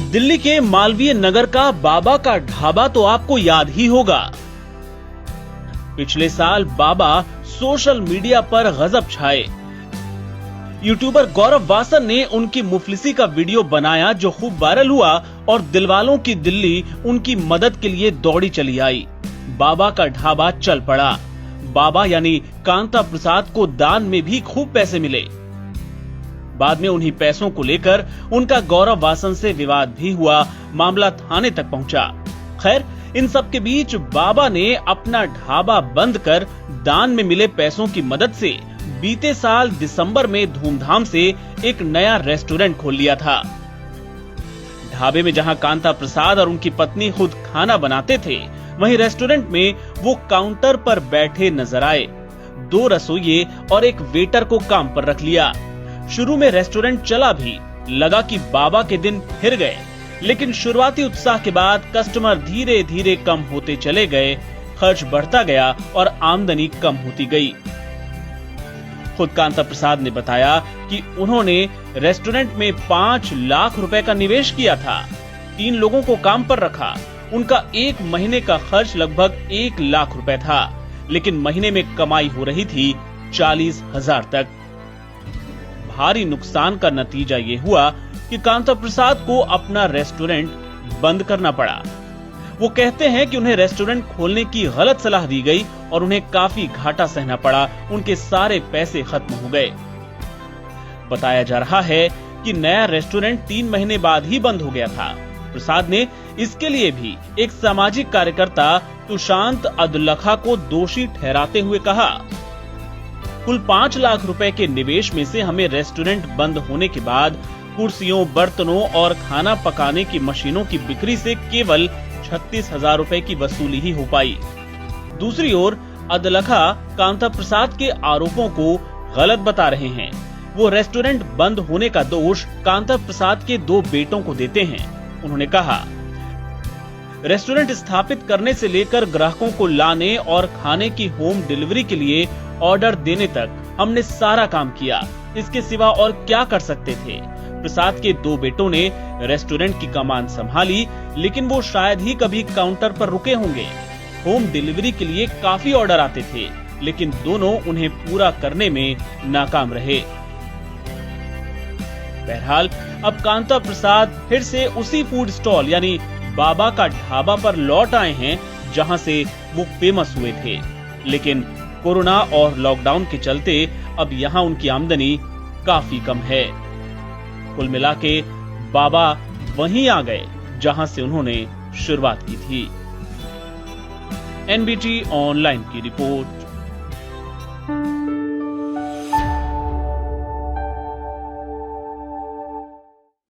दिल्ली के मालवीय नगर का बाबा का ढाबा तो आपको याद ही होगा। पिछले साल बाबा सोशल मीडिया पर गजब छाए। यूट्यूबर गौरव वासन ने उनकी मुफलिसी का वीडियो बनाया जो खूब वायरल हुआ और दिलवालों की दिल्ली उनकी मदद के लिए दौड़ी चली आई। बाबा का ढाबा चल पड़ा। बाबा यानी कांता प्रसाद को दान में भी खूब पैसे मिले। बाद में उन्हीं पैसों को लेकर उनका गौरव वासन से विवाद भी हुआ, मामला थाने तक पहुंचा। खैर, इन सब के बीच बाबा ने अपना ढाबा बंद कर दान में मिले पैसों की मदद से बीते साल दिसंबर में धूमधाम से एक नया रेस्टोरेंट खोल लिया था। ढाबे में जहां कांता प्रसाद और उनकी पत्नी खुद खाना बनाते थे, वहीं रेस्टोरेंट में वो काउंटर पर बैठे नजर आए। 2 रसोइये और एक वेटर को काम पर रख लिया। शुरू में रेस्टोरेंट चला भी, लगा कि बाबा के दिन फिर गए, लेकिन शुरुआती उत्साह के बाद कस्टमर धीरे धीरे कम होते चले गए, खर्च बढ़ता गया और आमदनी कम होती गई। खुद कांता प्रसाद ने बताया कि उन्होंने रेस्टोरेंट में 5 लाख रुपए का निवेश किया था। 3 लोगों को काम पर रखा। उनका 1 महीने का खर्च लगभग 1 लाख रुपए था, लेकिन महीने में कमाई हो रही थी 40,000 तक। भारी नुकसान का नतीजा ये हुआ कि कांता प्रसाद को अपना रेस्टोरेंट बंद करना पड़ा। वो कहते हैं कि उन्हें रेस्टोरेंट खोलने की गलत सलाह दी गई और उन्हें काफी घाटा सहना पड़ा। उनके सारे पैसे खत्म हो गए। बताया जा रहा है कि नया रेस्टोरेंट 3 महीने बाद ही बंद हो गया था। प्रसाद ने इसके लिए भी एक सामाजिक कार्यकर्ता तुशांत अदुल्लखा को दोषी ठहराते हुए कहा, कुल 5 लाख रुपए के निवेश में से हमें रेस्टोरेंट बंद होने के बाद कुर्सियों, बर्तनों और खाना पकाने की मशीनों की बिक्री से केवल 36,000 रुपए की वसूली ही हो पाई। दूसरी ओर अदलखा कांता प्रसाद के आरोपों को गलत बता रहे हैं। वो रेस्टोरेंट बंद होने का दोष कांता प्रसाद के 2 बेटों को देते हैं। उन्होंने कहा, रेस्टोरेंट स्थापित करने से लेकर ग्राहकों को लाने और खाने की होम डिलीवरी के लिए ऑर्डर देने तक हमने सारा काम किया। इसके सिवा और क्या कर सकते थे। प्रसाद के 2 बेटों ने रेस्टोरेंट की कमान संभाली, लेकिन वो शायद ही कभी काउंटर पर रुके होंगे। होम डिलीवरी के लिए काफी ऑर्डर आते थे, लेकिन दोनों उन्हें पूरा करने में नाकाम रहे। बहरहाल, अब कांता प्रसाद फिर से उसी फूड स्टॉल यानी बाबा का ढाबा पर लौट आए हैं, जहां से वो फेमस हुए थे। लेकिन कोरोना और लॉकडाउन के चलते अब यहाँ उनकी आमदनी काफी कम है। कुल मिलाके बाबा वहीं आ गए जहां से उन्होंने शुरुआत की थी। एनबीटी ऑनलाइन की रिपोर्ट।